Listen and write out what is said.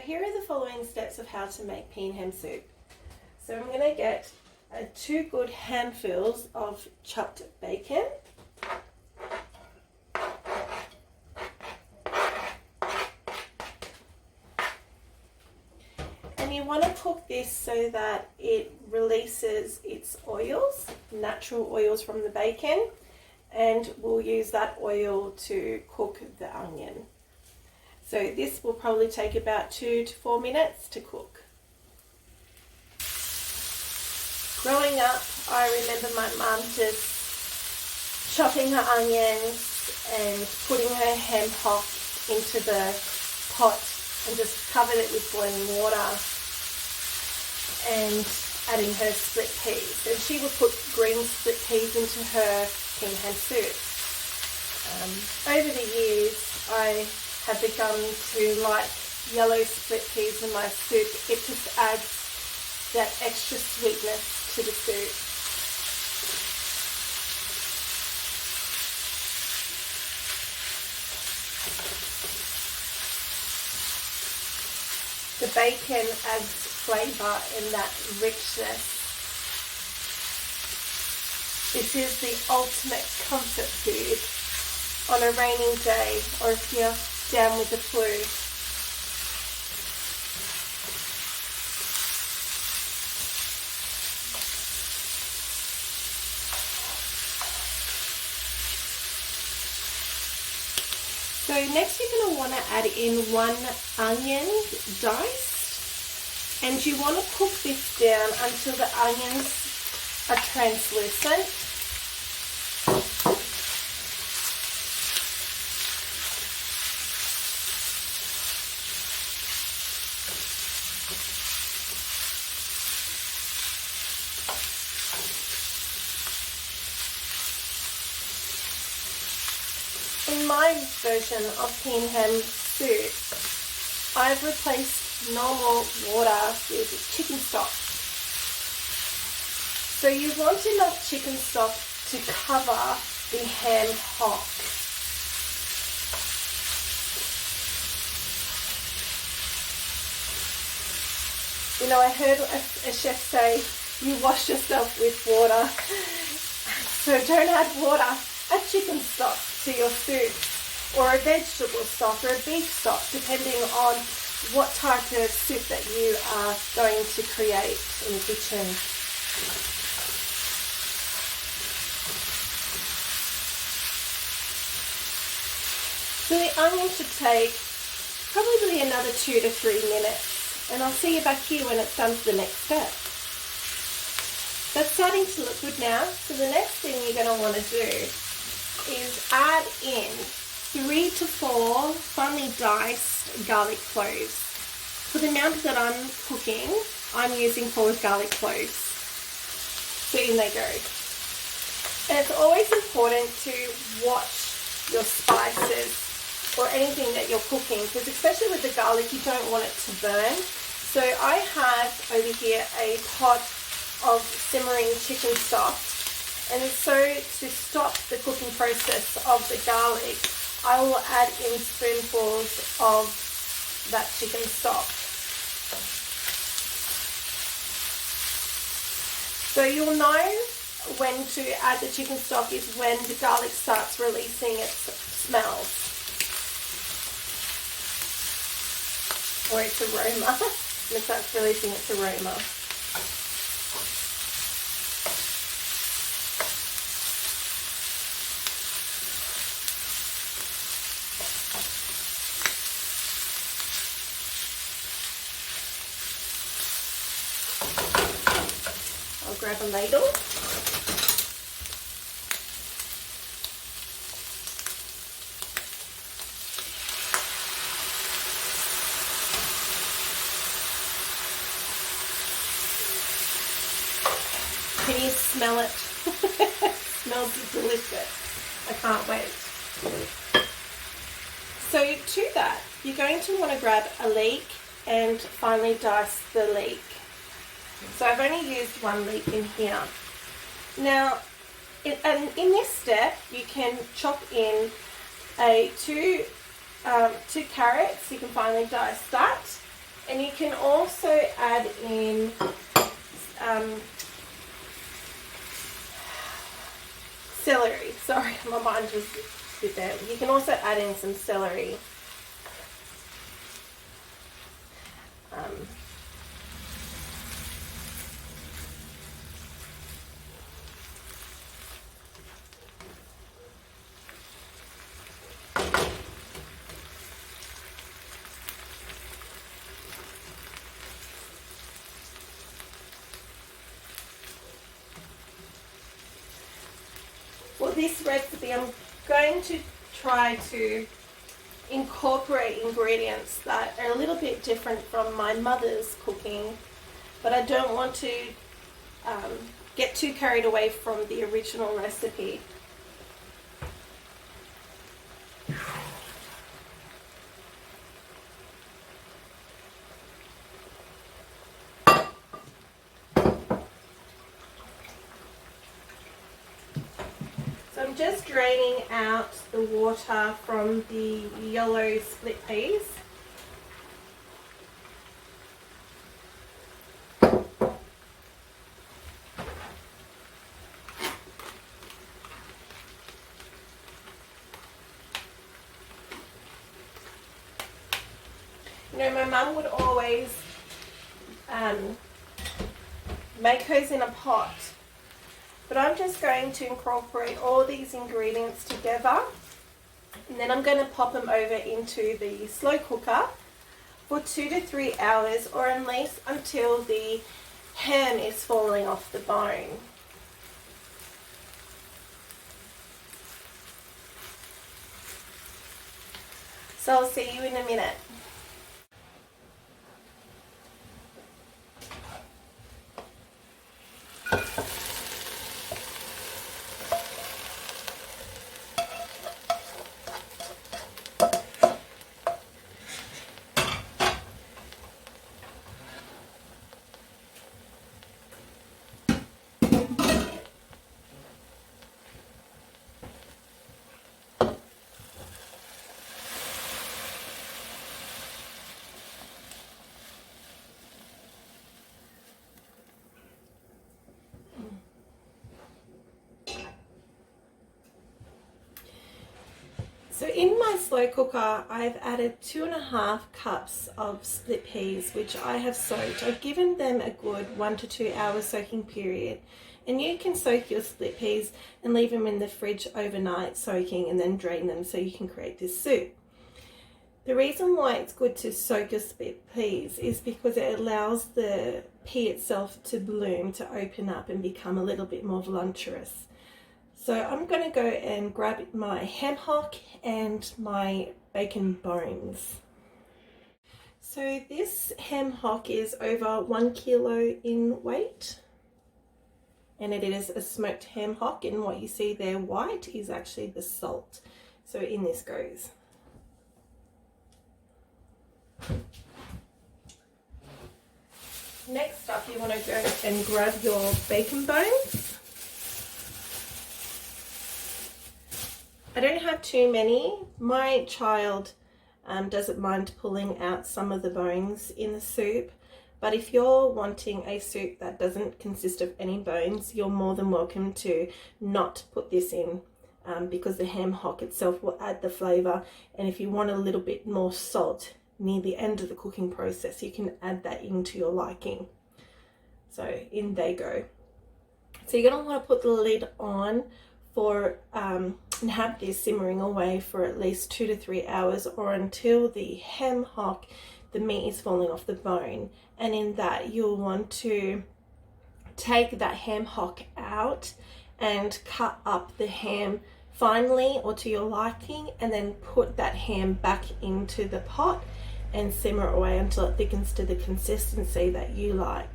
Here are the following steps of how to make pea and ham soup. So I'm going to get 2 good handfuls of chopped bacon. And you want to cook this so that it releases its oils, natural oils from the bacon, and we'll use that oil to cook the onion. So this will probably take about 2 to 4 minutes to cook. Growing up, I remember my mum just chopping her onions and putting her ham hock into the pot and just covered it with boiling water and adding her split peas. And she would put green split peas into her pea and ham soup. Over the years, I have begun to like yellow split peas in my soup. It just adds that extra sweetness to the soup. The bacon adds flavour and that richness. This is the ultimate comfort food on a rainy day, or if you're down with the flu. So next you're going to want to add in 1 onion diced, and you want to cook this down until the onions are translucent. In my version of pea and ham soup, I've replaced normal water with chicken stock. So you want enough chicken stock to cover the ham hock. You know, I heard a chef say, you wash yourself with water. So don't add water, add chicken stock to your soup, or a vegetable stock or a beef stock, depending on what type of soup that you are going to create in the kitchen. So the onion should take probably another 2 to 3 minutes, and I'll see you back here when it's done for the next step. That's starting to look good now, so the next thing you're going to want to do is add in 3 to 4 finely diced garlic cloves. For the amount that I'm cooking, I'm using 4 garlic cloves. So in they go. And it's always important to watch your spices or anything that you're cooking, because especially with the garlic, you don't want it to burn. So I have over here a pot of simmering chicken stock. And so to stop the cooking process of the garlic, I will add in spoonfuls of that chicken stock. So you'll know when to add the chicken stock is when the garlic starts releasing its smells, or its aroma. When it starts releasing its aroma. I'll grab a ladle. Can you smell it? It smells delicious. I can't wait. So to that, you're going to want to grab a leek and finely dice the leek. So I've only used 1 leek in here. Now, in this step, you can chop in two carrots. You can finely dice that, And you can also add in celery. Sorry, my mind just did there. You can also add in some celery. For this recipe, I'm going to try to incorporate ingredients that are a little bit different from my mother's cooking, but I don't want to get too carried away from the original recipe. So I'm just draining out the water from the yellow split peas. You know, my mum would always make hers in a pot. But I'm just going to incorporate all these ingredients together, and then I'm going to pop them over into the slow cooker for 2 to 3 hours, or at least until the ham is falling off the bone. So I'll see you in a minute. So in my slow cooker, I've added 2.5 cups of split peas, which I have soaked. I've given them a good 1 to 2 hour soaking period. And you can soak your split peas and leave them in the fridge overnight soaking and then drain them so you can create this soup. The reason why it's good to soak your split peas is because it allows the pea itself to bloom, to open up and become a little bit more voluptuous. So I'm going to go and grab my ham hock and my bacon bones. So this ham hock is over 1 kilo in weight, and it is a smoked ham hock, and what you see there white is actually the salt. So in this goes. Next up, you want to go and grab your bacon bones. I don't have too many. My child doesn't mind pulling out some of the bones in the soup, but if you're wanting a soup that doesn't consist of any bones, you're more than welcome to not put this in, because the ham hock itself will add the flavour, and if you want a little bit more salt near the end of the cooking process, you can add that into your liking. So in they go. So you're going to want to put the lid on for and have this simmering away for at least 2 to 3 hours, or until the ham hock, the meat is falling off the bone. And in that, you'll want to take that ham hock out and cut up the ham finely or to your liking, and then put that ham back into the pot and simmer away until it thickens to the consistency that you like.